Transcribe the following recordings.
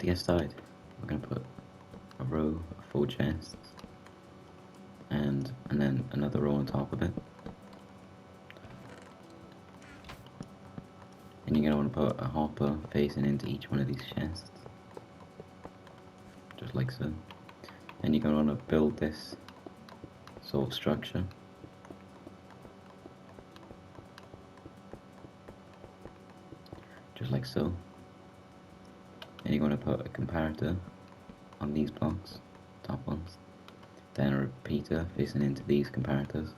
get started, we're going to put a row of 4 chests and then another row on top of it. And you're going to want to put a hopper facing into each one of these chests, just like so. And you're going to want to build this sort of structure. Just like so. And you're going to put a comparator on these blocks, top ones. Then a repeater facing into these comparators,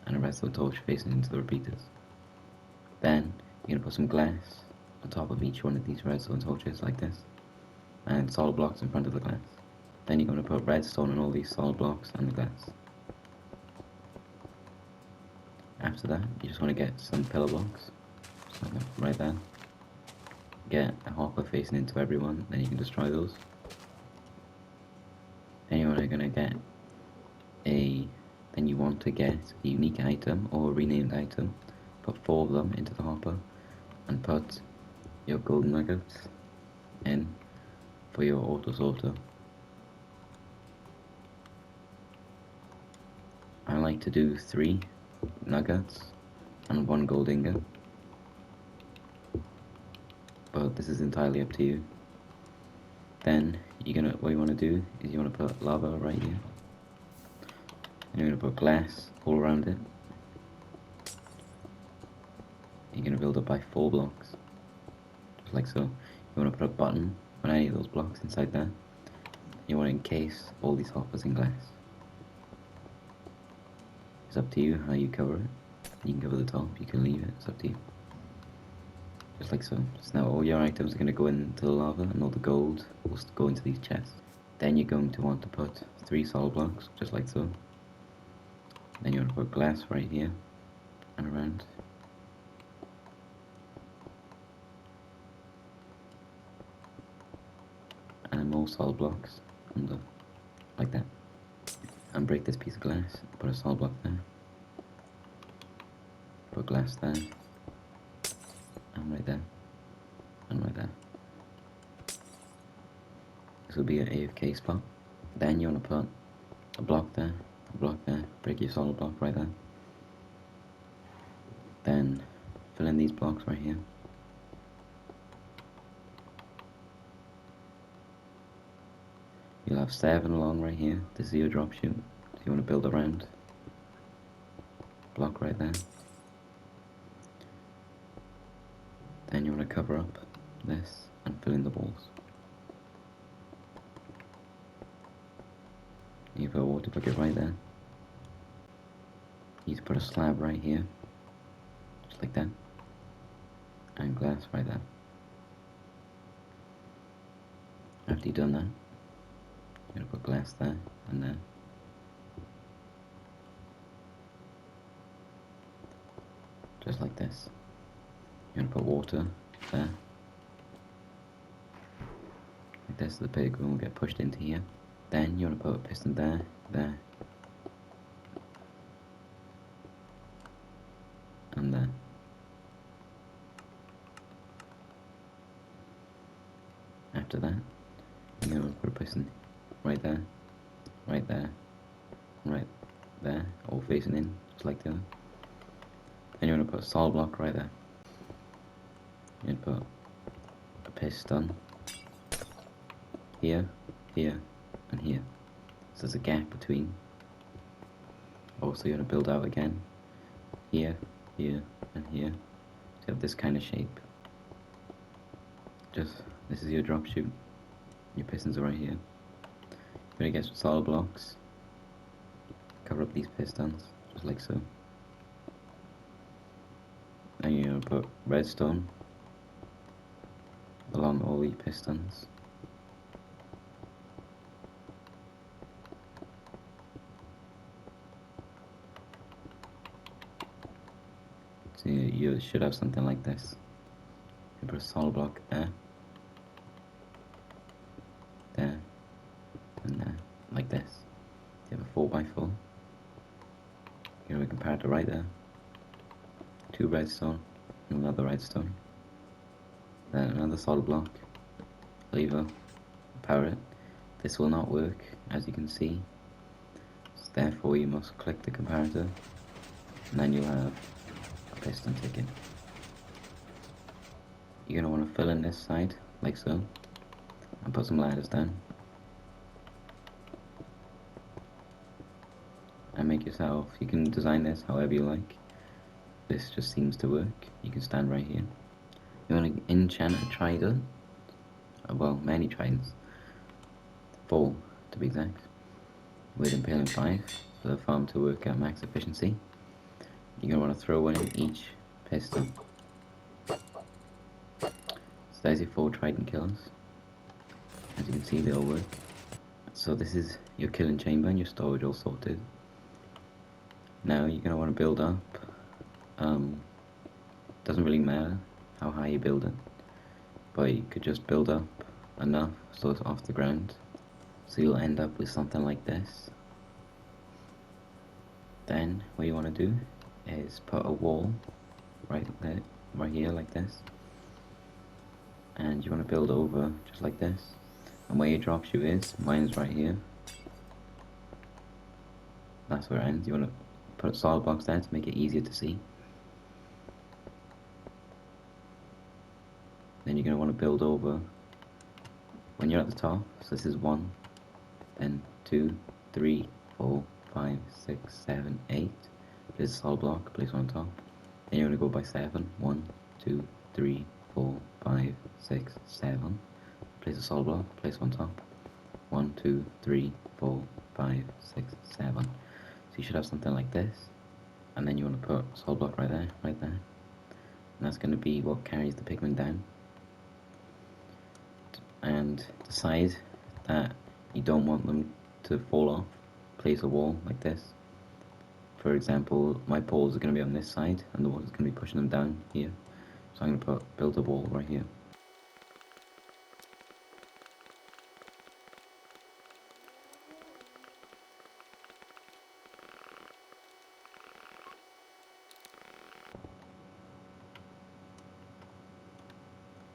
and a redstone torch facing into the repeaters. Then you're going to put some glass on top of each one of these redstone torches like this, and solid blocks in front of the glass. Then you're going to put redstone on all these solid blocks and the glass. After that, you just want to get some pillar blocks, just like that, right there. Get a hopper facing into everyone, then you can destroy those. Then you want to get a unique item or a renamed item. Put 4 of them into the hopper and put your golden nuggets in for your auto sorter. I like to do 3 nuggets and 1 gold ingot, but this is entirely up to you. Then what you want to do is you want to put lava right here, and you're going to put glass all around it. You're going to build it by 4 blocks, just like so. You want to put a button on any of those blocks inside there. You want to encase all these hoppers in glass. It's up to you how you cover it. You can cover the top, you can leave it, it's up to you. Just like so. So now all your items are going to go into the lava, and all the gold will go into these chests. Then you're going to want to put 3 solid blocks, just like so. Then you want to put glass right here and around. And then more solid blocks under, like that. And break this piece of glass, put a solid block there. Put glass there. And right there. And right there. This will be an AFK spot. Then you want to put a block there, break your solid block right there. Then fill in these blocks right here. You'll have 7 along right here. This is your drop chute. So you want to build around. Block right there. Then you want to cover up this and fill in the walls. You put a water bucket right there. You need to put a slab right here, just like that, and glass right there. After you've done that, you're going to put glass there and there. Just like this. You're going to put water there. Like this, the pig will get pushed into here. Then you want to put a piston there, there, and there. After that, you're going to put a piston right there, right there, right there, all facing in, just like the other. Then you want to put a solid block right there. You're going to put a piston here, here, and here. So there's a gap between. Also, you're going to build out again here, here, and here to have this kind of shape. This is your drop chute. Your pistons are right here. You're going to get some solid blocks, cover up these pistons, just like so. And you're going to put redstone along all these pistons. So you should have something like this. You put a solid block there, there, and there, like this. You have a 4x4. You have a comparator right there. 2 redstone, and another redstone. Then another solid block, lever, power it. This will not work, as you can see. So therefore you must click the comparator, and then you'll have a piston ticking. You're going to want to fill in this side, like so, and put some ladders down. And make yourself, you can design this however you like. This just seems to work. You can stand right here. You want to enchant a trident, well, many tridents, 4 to be exact, with impaling 5 for the farm to work at max efficiency. You're going to want to throw one in each piston. So there's your 4 trident kills. As you can see, they all work. So this is your killing chamber and your storage all sorted. Now you're going to want to build up. Doesn't really matter how high you build it, but you could just build up enough so it's off the ground. So you'll end up with something like this. Then what you want to do is put a wall right there, right here like this, and you want to build over just like this. And where your drop shoe is, mine's right here. That's where it ends. You want to put solid blocks there to make it easier to see. Then you're going to want to build over when you're at the top. So this is 1, then 2, 3, 4, 5, 6, 7, 8. Place a solid block, place one on top. Then you're going to go by 7. 1, 2, 3, 4, 5, 6, 7. Place a solid block, place one on top. 1, 2, 3, 4, 5, 6, 7. So you should have something like this. And then you want to put a solid block right there, right there. And that's going to be what carries the pigment down. And decide that you don't want them to fall off. Place a wall like this. For example, my poles are going to be on this side and the wall is going to be pushing them down here. So I'm going to build a wall right here.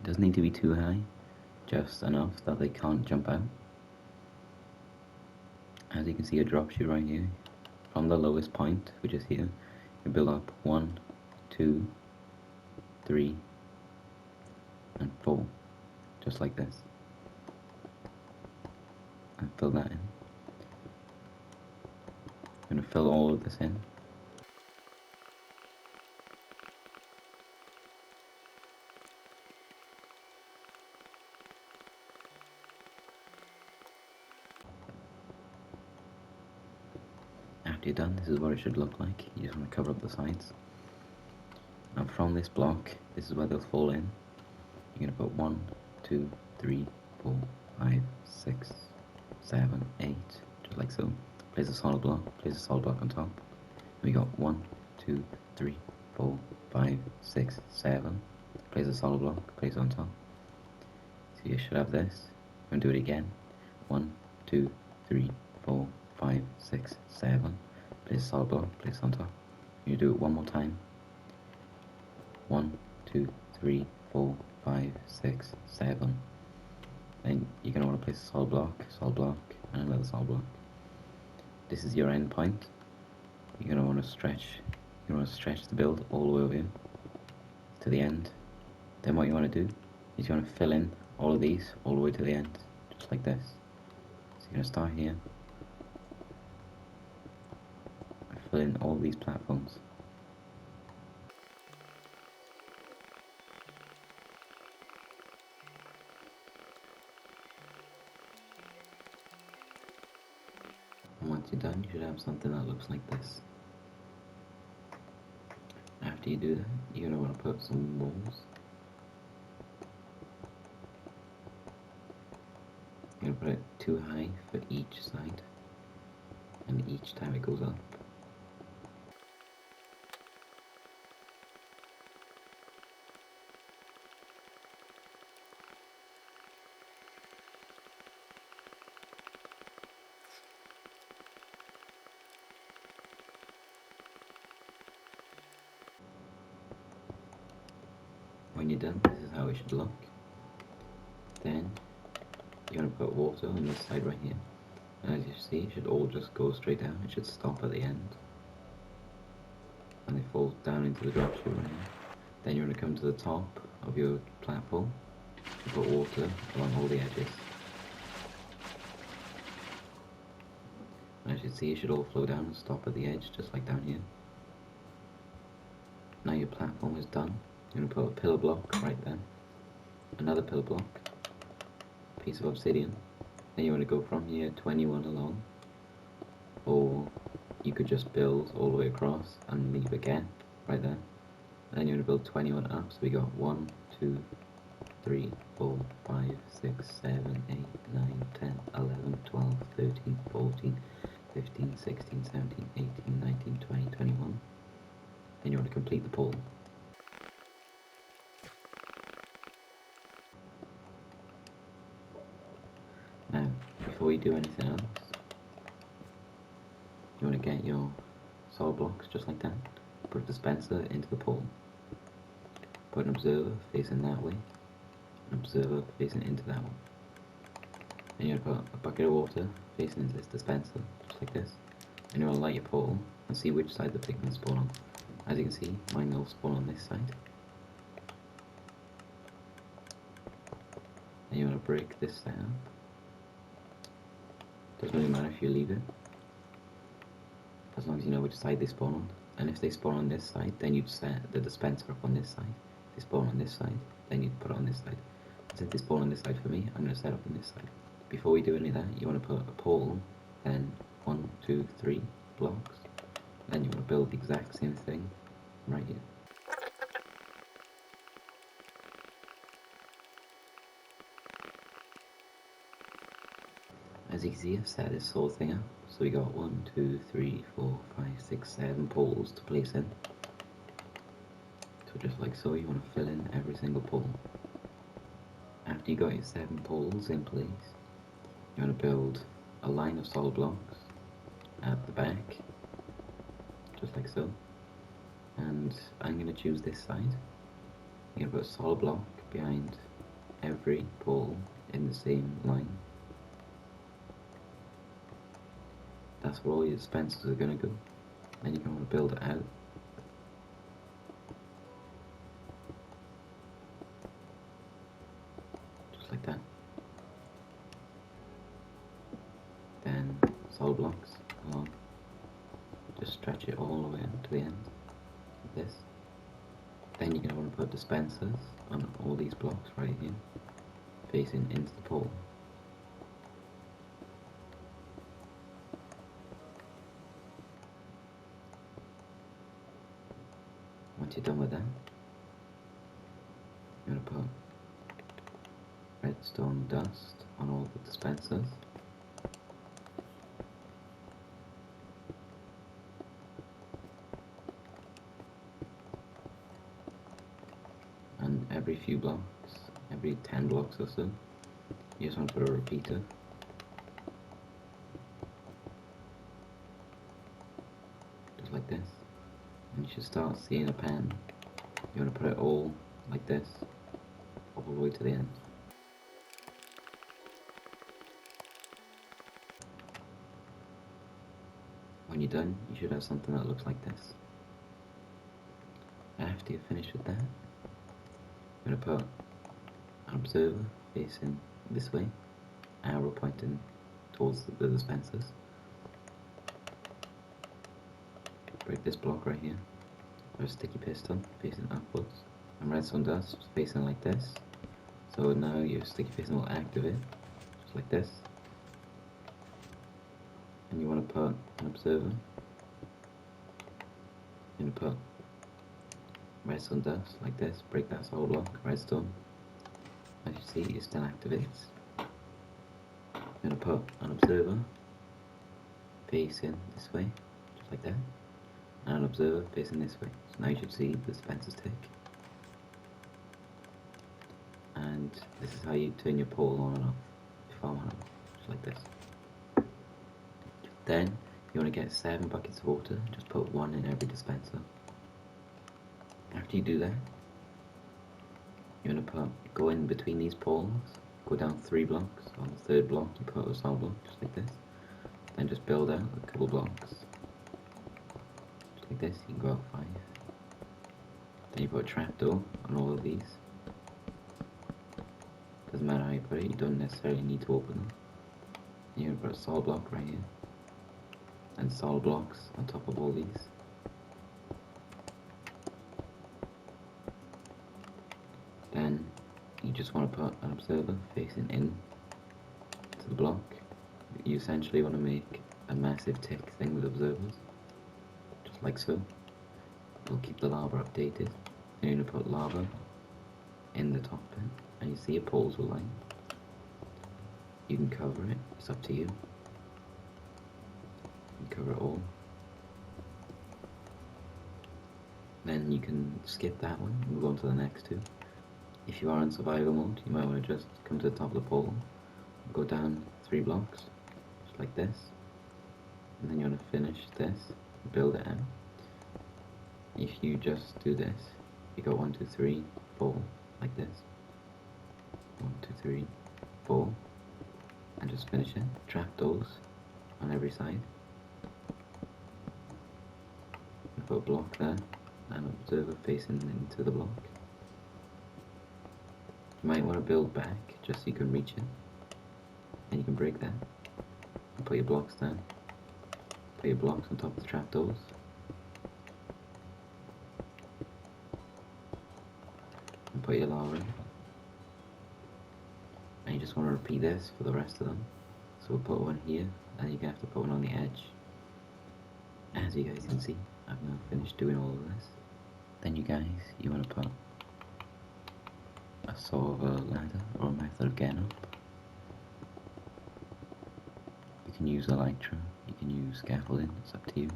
It doesn't need to be too high, just enough that they can't jump out. As you can see, a drop shoe right here. From the lowest point, which is here, you build up 1, 2, 3, and 4, just like this. And fill that in. I'm going to fill all of this in. After you're done, this is what it should look like. You just want to cover up the sides. And from this block, this is where they'll fall in. You're going to put 1, 2, 3, 4, 5, 6, 7, 8, just like so. Place a solid block on top. We got 1, 2, 3, 4, 5, 6, 7. Place a solid block, place it on top. So you should have this. I'm going to do it again. 1, 2, 3, 4, 5, 6, 7. Place a solid block, place it on top. You do it one more time. 1, 2, 3, 4, 5, 6, 7. Then you're going to want to place a solid block, and another solid block. This is your end point. You're going to want to stretch the build all the way over here to the end. Then what you want to do is you want to fill in all of these all the way to the end, just like this. So you're going to start here, and fill in all these platforms. And once you're done, you should have something that looks like this. After you do that, you're going to want to put some walls. You're going to put it too high for each side, and each time it goes up. When you're done, this is how it should look. Then you're going to put water on this side right here. And as you see, it should all just go straight down. It should stop at the end. And they fall down into the drop chute right here. Then you're going to come to the top of your platform and put water along all the edges. And as you see, it should all flow down and stop at the edge, just like down here. Now your platform is done. You're going to put a pillar block right there. Another pillar block. Piece of obsidian. Then you want to go from here 21 along, or you could just build all the way across and leave a gap right there. And then you want to build 21 up, so we got 1, 2, 3, 4, 5, 6, 7, 8, 9, 10, 11, 12, 13, 14, 15, 16, 17, 18, 19, 20, 21. Then you want to complete the pole. Now, before you do anything else, you want to get your solid blocks just like that. Put a dispenser into the pole. Put an observer facing that way, an observer facing into that one. And you're going to put a bucket of water facing into this dispenser, just like this. And you're going to light your pole and see which side the pigments spawn on. As you can see, mine will spawn on this side. And you want to break this side up. Doesn't really matter if you leave it, as long as you know which side they spawn on. And if they spawn on this side, then you'd set the dispenser up on this side. If they spawn on this side, then you'd put it on this side. Since they spawn on this side for me, I'm going to set up on this side. Before we do any of that, you want to put a pole, then 1, 2, 3 blocks. Then you want to build the exact same thing right here. As you can see, I've set this whole thing up. So we got 1, 2, 3, 4, 5, 6, 7 poles to place in. So just like so, you want to fill in every single pole. After you got your 7 poles in place, you want to build a line of solid blocks at the back, just like so. And I'm going to choose this side. I'm going to put a solid block behind every pole in the same line. That's where all your dispensers are going to go. Then you're going to want to build it out. Just like that. Then solid blocks along. Just stretch it all the way to the end, like this. Then you're going to want to put dispensers on all these blocks right here, facing into the pole. Once you're done with that, you're going to put redstone dust on all the dispensers. And every few blocks, every 10 blocks or so, you just want to put a repeater. Just like this. And you should start seeing a pan. You want to put it all like this, all the way to the end. When you're done, you should have something that looks like this. After you're finished with that, you're going to put an observer facing this way, arrow pointing towards the dispensers. Break this block right here. There's a sticky piston facing upwards, and redstone dust facing like this. So now your sticky piston will activate, just like this. And you want to put an observer. You're going to put redstone dust like this. Break that solid block, redstone. As you see, it still activates. You're going to put an observer facing this way, just like that. And an observer facing this way. So now you should see the dispensers tick. And this is how you turn your pole on and off, farm on and off, just like this. Then you want to get 7 buckets of water, just put 1 in every dispenser. After you do that, you want to go in between these poles go down 3 blocks. On the 3rd block you put a solid block, just like this. Then just build out a couple blocks. Just like this, you can go out 5. Then you put a trapdoor on all of these. Doesn't matter how you put it, you don't necessarily need to open them. You're going to put a solid block right here. And solid blocks on top of all these. Then you just want to put an observer facing in to the block. You essentially want to make a massive tick thing with observers, just like so. It'll keep the lava updated. Then you're going to put lava in the top bit, and you see it poles will line. You can cover it, it's up to you. You can cover it all. Then you can skip that one and move on to the next two. If you are in survival mode, you might want to just come to the top of the pole, go down 3 blocks, just like this, and then you want to finish this, build it out. If you just do this, you go 1, 2, 3, 4, like this, 1, 2, 3, 4, and just finish it. Trapdoors on every side. You put a block there, and an observer facing into the block. You might want to build back just so you can reach it, and you can break that, and put your blocks down, put your blocks on top of the trapdoors, and put your lava in, and you just want to repeat this for the rest of them. So we'll put one here, and you're going to have to put one on the edge. As you guys can see, I've now finished doing all of this. Then you want to put a sort of a ladder or a method of getting up. You can use Elytra, you can use scaffolding, it's up to you.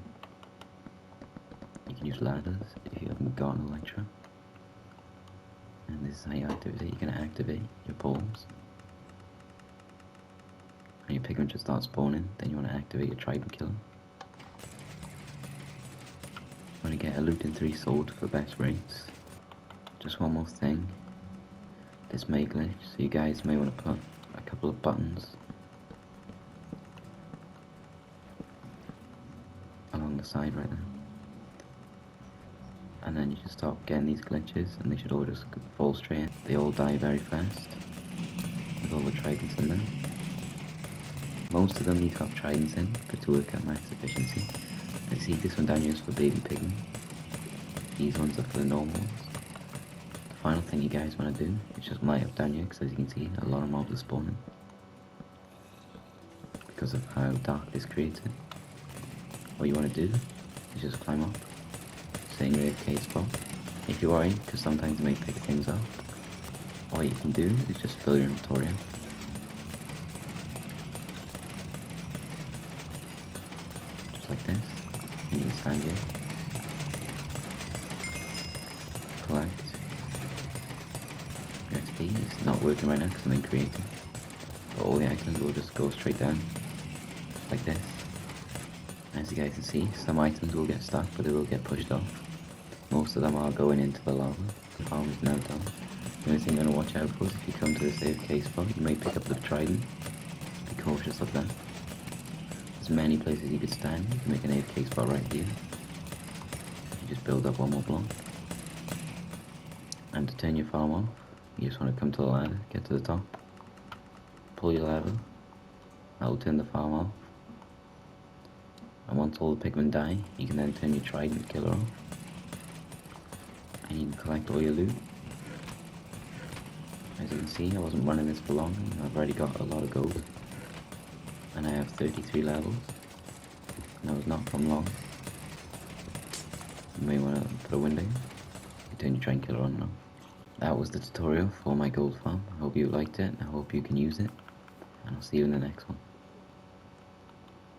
You can use ladders if you haven't got an Elytra. And this is how you activate it. You can activate your poles. When your pigmen just start spawning, then you want to activate your trident killer. You want to get a loot in 3 sword for best rates. Just one more thing. This may glitch, so you guys may want to put a couple of buttons along the side right there. And then you should stop getting these glitches, and they should all just fall straight in. They all die very fast, with all the tridents in them. Most of them need to have tridents in to work at max efficiency. I see this one down here is for baby pigmen. These ones are for the normal ones. The final thing you guys want to do is just light up down here, because as you can see, a lot of mobs are spawning because of how dark this creates it. What you want to do is just climb up, stay in your AFK spot. If you worry, because sometimes you may pick things up, what you can do is just fill your inventory up. Just like this. And you can stand here, collect. Your XP is not working right now because I'm in creative, but all the items will just go straight down, just like this. As you guys can see, some items will get stuck, but they will get pushed off. Most of them are going into the lava. The farm is now done. The only thing you're going to watch out for is if you come to this AFK spot, you may pick up the trident. Be cautious of that. There's many places you could stand. You can make an AFK spot right here. You just build up one more block. And to turn your farm off, you just want to come to the ladder, get to the top, pull your lever, that will turn the farm off. And once all the pigmen die, you can then turn your trident killer off. And you can collect all your loot. As you can see, I wasn't running this for long, I've already got a lot of gold. And I have 33 levels. And I was not from long. You may want to put a window. You turn your trident killer on and off. That was the tutorial for my gold farm. I hope you liked it, I hope you can use it. And I'll see you in the next one.